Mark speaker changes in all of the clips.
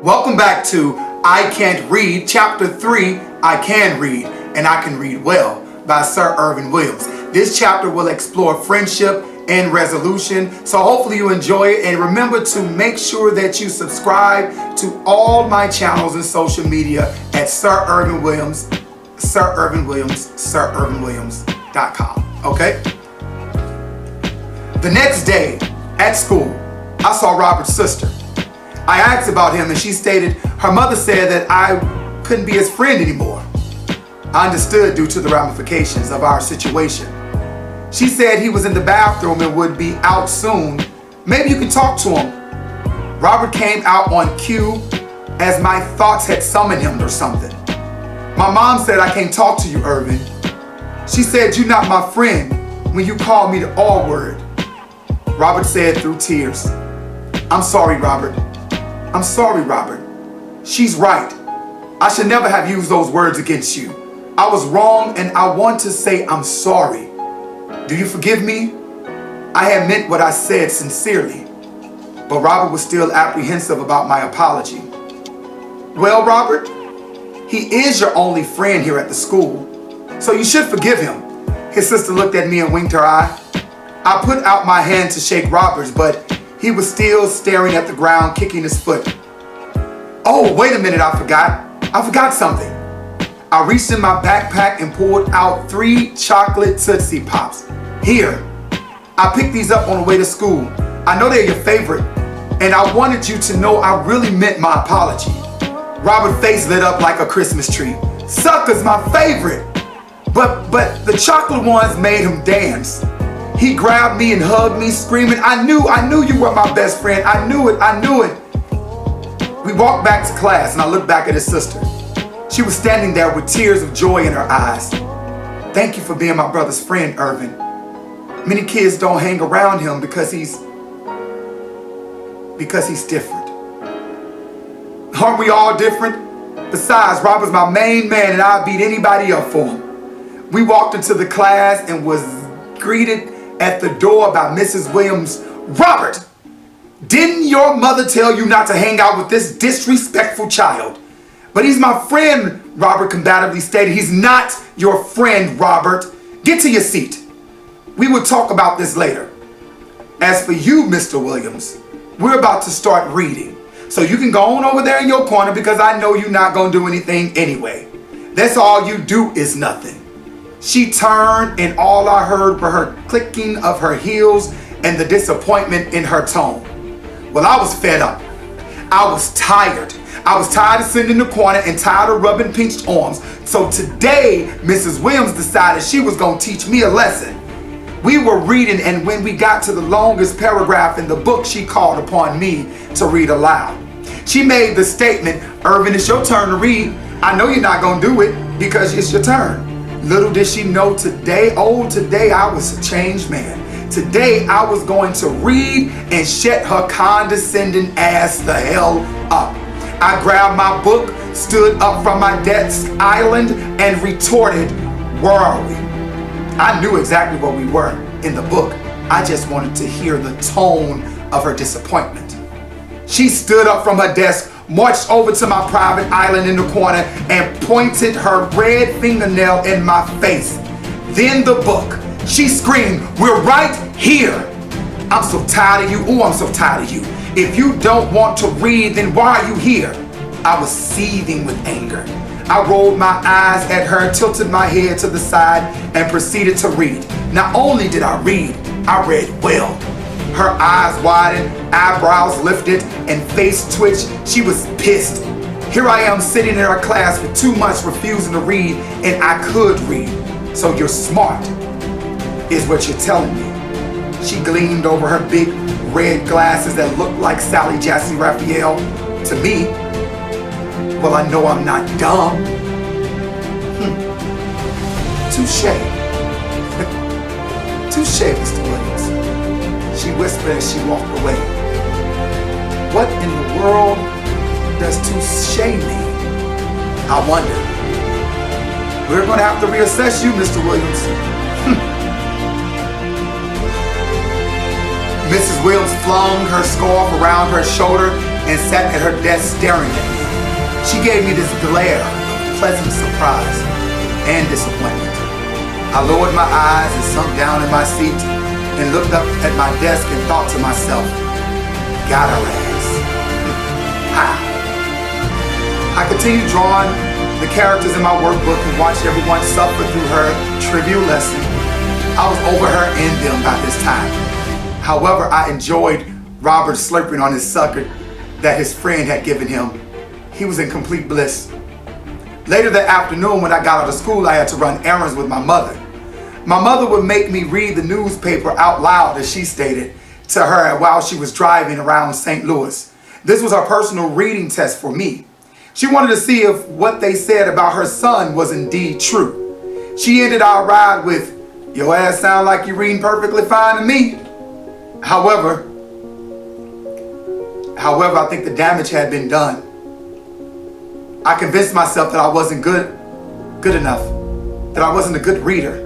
Speaker 1: Welcome back to I Can't Read, Chapter 3, I Can Read, and I Can Read Well by Sir Ervin Williams. This chapter will explore friendship and resolution, so hopefully you enjoy it. And remember to make sure that you subscribe to all my channels and social media at Sir Ervin Williams, SirErvinWilliams.com. Okay? The next day at school, I saw Robert's sister. I asked about him and she stated her mother said that I couldn't be his friend anymore. I understood due to the ramifications of our situation. She said he was in the bathroom and would be out soon. Maybe you could talk to him. Robert came out on cue as my thoughts had summoned him or something. My mom said I can't talk to you, Ervin. She said you're not my friend when you called me the R word. Robert said through tears, I'm sorry, Robert. I'm sorry, Robert. She's right. I should never have used those words against you. I was wrong and I want to say I'm sorry. Do you forgive me? I had meant what I said sincerely, but Robert was still apprehensive about my apology. Well, Robert, he is your only friend here at the school, so you should forgive him. His sister looked at me and winked her eye. I put out my hand to shake Robert's, but he was still staring at the ground, kicking his foot. Oh, wait a minute, I forgot something. I reached in my backpack and pulled out 3 chocolate Tootsie Pops. Here, I picked these up on the way to school. I know they're your favorite, and I wanted you to know I really meant my apology. Robert's face lit up like a Christmas tree. Sucker's my favorite. But the chocolate ones made him dance. He grabbed me and hugged me, screaming, I knew you were my best friend. I knew it. We walked back to class and I looked back at his sister. She was standing there with tears of joy in her eyes. Thank you for being my brother's friend, Ervin. Many kids don't hang around him because he's different. Aren't we all different? Besides, Robert's my main man and I'll beat anybody up for him. We walked into the class and was greeted at the door by Mrs. Williams. Robert, didn't your mother tell you not to hang out with this disrespectful child? But he's my friend, Robert combatively stated. He's not your friend, Robert. Get to your seat. We will talk about this later. As for you, Mr. Williams, we're about to start reading. So you can go on over there in your corner because I know you're not going to do anything anyway. That's all you do is nothing. She turned and all I heard were her clicking of her heels and the disappointment in her tone. Well, I was fed up. I was tired. I was tired of sitting in the corner and tired of rubbing pinched arms. So today, Mrs. Williams decided she was going to teach me a lesson. We were reading, and when we got to the longest paragraph in the book, she called upon me to read aloud. She made the statement, Ervin, it's your turn to read. I know you're not going to do it because it's your turn. Little did she know today I was a changed man. Today I was going to read and shut her condescending ass the hell up. I grabbed my book, stood up from my desk island, and retorted, where are we? I knew exactly where we were in the book. I just wanted to hear the tone of her disappointment. She stood up from her desk, marched over to my private island in the corner, and pointed her red fingernail in my face. Then the book. She screamed, we're right here. I'm so tired of you. Oh, I'm so tired of you. If you don't want to read, then why are you here? I was seething with anger. I rolled my eyes at her, tilted my head to the side, and proceeded to read. Not only did I read well. Her eyes widened, eyebrows lifted, and face twitched. She was pissed. Here I am sitting in her class for 2 months refusing to read, and I could read. So you're smart, is what you're telling me. She gleamed over her big red glasses that looked like Sally Jesse Raphael to me. Well, I know I'm not dumb. Touche. Touche, Mr. Williams. She whispered as she walked away. What in the world does touche mean? I wonder. We're going to have to reassess you, Mr. Williams. Mrs. Williams flung her scarf around her shoulder and sat at her desk staring at me. She gave me this glare of pleasant surprise and disappointment. I lowered my eyes and sunk down in my seat and looked up at my desk and thought to myself, got her ass. How? I continued drawing the characters in my workbook and watched everyone suffer through her trivial lesson. I was over her and them by this time. However, I enjoyed Robert slurping on his sucker that his friend had given him. He was in complete bliss. Later that afternoon, when I got out of school, I had to run errands with my mother. My mother would make me read the newspaper out loud, as she stated, to her while she was driving around St. Louis. This was her personal reading test for me. She wanted to see if what they said about her son was indeed true. She ended our ride with, "Your ass sound like you're reading perfectly fine to me." However, I think the damage had been done. I convinced myself that I wasn't good enough, that I wasn't a good reader,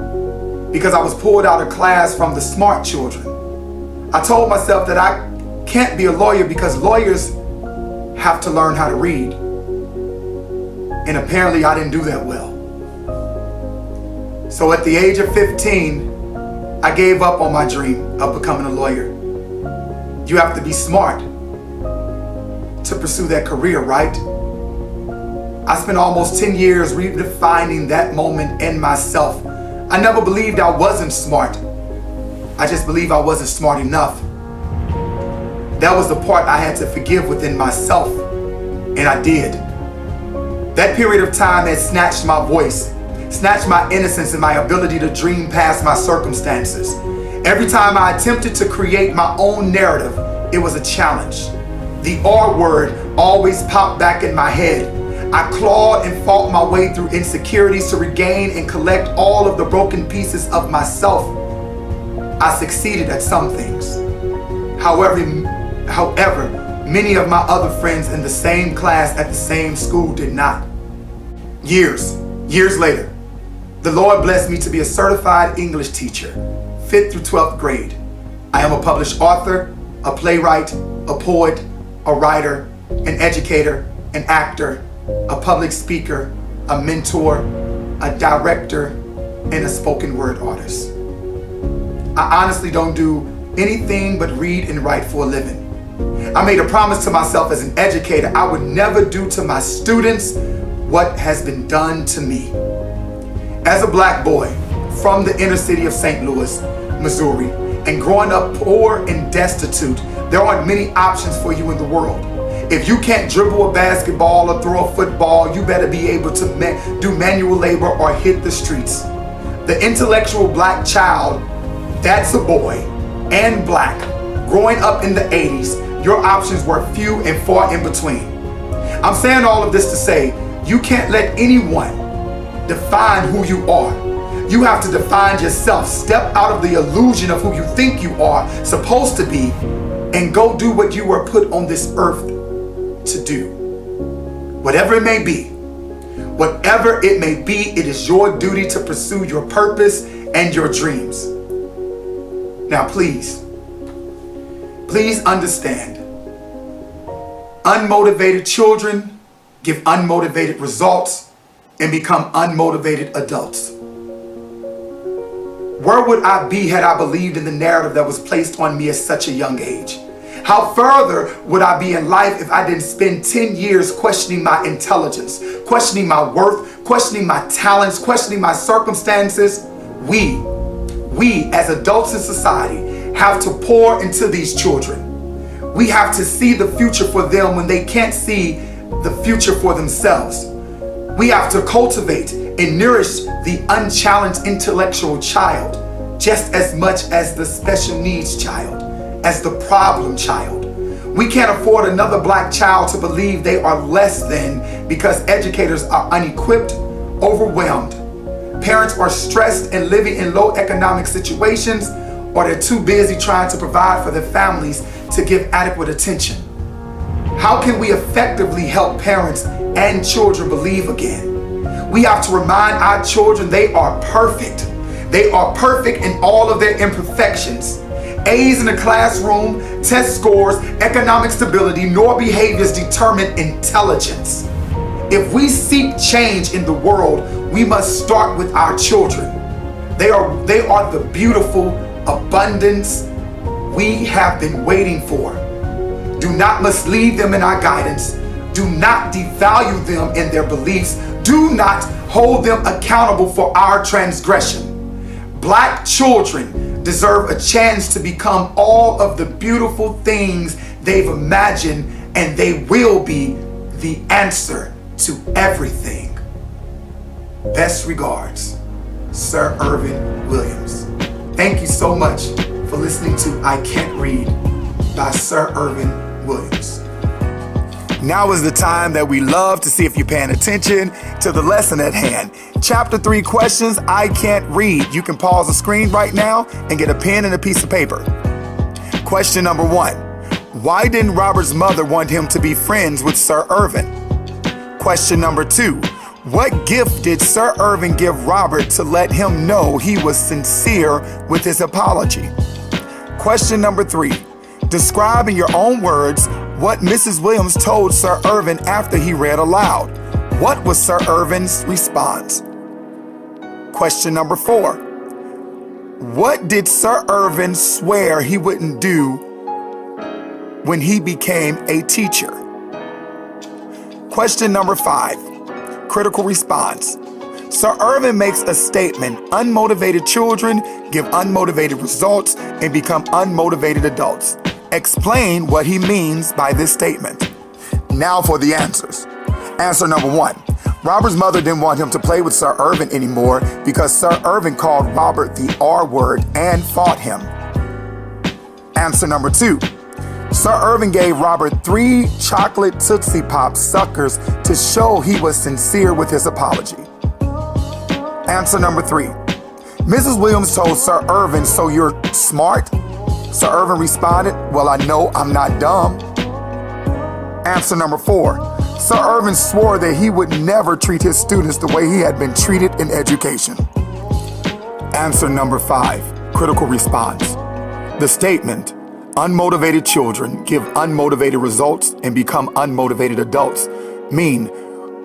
Speaker 1: because I was pulled out of class from the smart children. I told myself that I can't be a lawyer because lawyers have to learn how to read. And apparently I didn't do that well. So at the age of 15, I gave up on my dream of becoming a lawyer. You have to be smart to pursue that career, right? I spent almost 10 years redefining that moment in myself. I never believed I wasn't smart. I just believed I wasn't smart enough. That was the part I had to forgive within myself, and I did. That period of time had snatched my voice, snatched my innocence and my ability to dream past my circumstances. Every time I attempted to create my own narrative, it was a challenge. The R word always popped back in my head. I clawed and fought my way through insecurities to regain and collect all of the broken pieces of myself. I succeeded at some things. However, many of my other friends in the same class at the same school did not. Years later, the Lord blessed me to be a certified English teacher, 5th through 12th grade. I am a published author, a playwright, a poet, a writer, an educator, an actor, a public speaker, a mentor, a director, and a spoken word artist. I honestly don't do anything but read and write for a living. I made a promise to myself as an educator I would never do to my students what has been done to me. As a black boy from the inner city of St. Louis, Missouri, and growing up poor and destitute, there aren't many options for you in the world. If you can't dribble a basketball or throw a football, you better be able to do manual labor or hit the streets. The intellectual black child, that's a boy, and black, growing up in the 80s, your options were few and far in between. I'm saying all of this to say, you can't let anyone define who you are. You have to define yourself. Step out of the illusion of who you think you are supposed to be and go do what you were put on this earth to do. Whatever it may be, it is your duty to pursue your purpose and your dreams. Now please understand, unmotivated children give unmotivated results and become unmotivated adults. Where would I be had I believed in the narrative that was placed on me at such a young age? How further would I be in life if I didn't spend 10 years questioning my intelligence, questioning my worth, questioning my talents, questioning my circumstances? We as adults in society have to pour into these children. We have to see the future for them when they can't see the future for themselves. We have to cultivate and nourish the unchallenged intellectual child just as much as the special needs child, as the problem child. We can't afford another black child to believe they are less than because educators are unequipped, overwhelmed. Parents are stressed and living in low economic situations, or they're too busy trying to provide for their families to give adequate attention. How can we effectively help parents and children believe again? We have to remind our children they are perfect. They are perfect in all of their imperfections. A's in the classroom, test scores, economic stability, nor behaviors determine intelligence. If we seek change in the world, we must start with our children. They are the beautiful abundance we have been waiting for. Do not mislead them in our guidance. Do not devalue them in their beliefs. Do not hold them accountable for our transgression. Black children deserve a chance to become all of the beautiful things they've imagined, and they will be the answer to everything. Best regards, Sir Ervin Williams. Thank you so much for listening to I Can't Read by Sir Ervin Williams. Now is the time that we love to see if you're paying attention to the lesson at hand. Chapter 3 questions I can't read. You can pause the screen right now and get a pen and a piece of paper. Question number 1. Why didn't Robert's mother want him to be friends with Sir Ervin? Question number 2. What gift did Sir Ervin give Robert to let him know he was sincere with his apology? Question number 3. Describe in your own words what Mrs. Williams told Sir Ervin after he read aloud. What was Sir Ervin's response? Question number 4. What did Sir Ervin swear he wouldn't do when he became a teacher? Question number 5. Critical response. Sir Ervin makes a statement: unmotivated children give unmotivated results and become unmotivated adults. Explain what he means by this statement. Now for the answers. Answer number 1. Robert's mother didn't want him to play with Sir Ervin anymore because Sir Ervin called Robert the R word and fought him. Answer number 2. Sir Ervin gave Robert 3 chocolate Tootsie Pop suckers to show he was sincere with his apology. Answer number 3. Mrs. Williams told Sir Ervin, "So you're smart?" Sir Ervin responded, "Well, I know I'm not dumb." Answer number 4. Sir Ervin swore that he would never treat his students the way he had been treated in education. Answer number 5. Critical response. The statement, unmotivated children give unmotivated results and become unmotivated adults, mean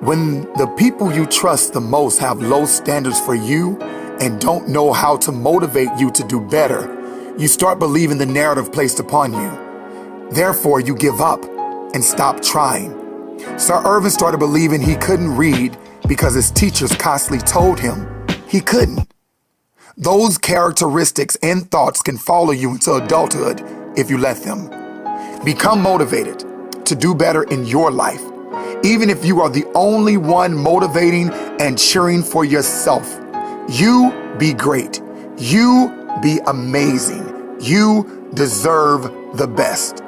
Speaker 1: when the people you trust the most have low standards for you and don't know how to motivate you to do better, you start believing the narrative placed upon you. Therefore, you give up and stop trying. Sir Ervin started believing he couldn't read because his teachers constantly told him he couldn't. Those characteristics and thoughts can follow you into adulthood if you let them. Become motivated to do better in your life, even if you are the only one motivating and cheering for yourself. You be great. You be amazing. You deserve the best.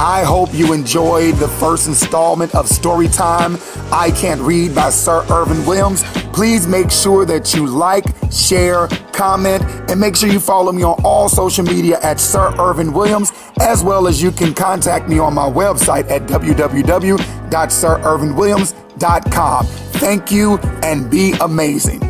Speaker 1: I hope you enjoyed the first installment of Storytime I Can't Read by Sir Ervin Williams. Please make sure that you like, share, comment, and make sure you follow me on all social media at Sir Ervin Williams, as well as you can contact me on my website at www.sirervinwilliams.com. Thank you and be amazing.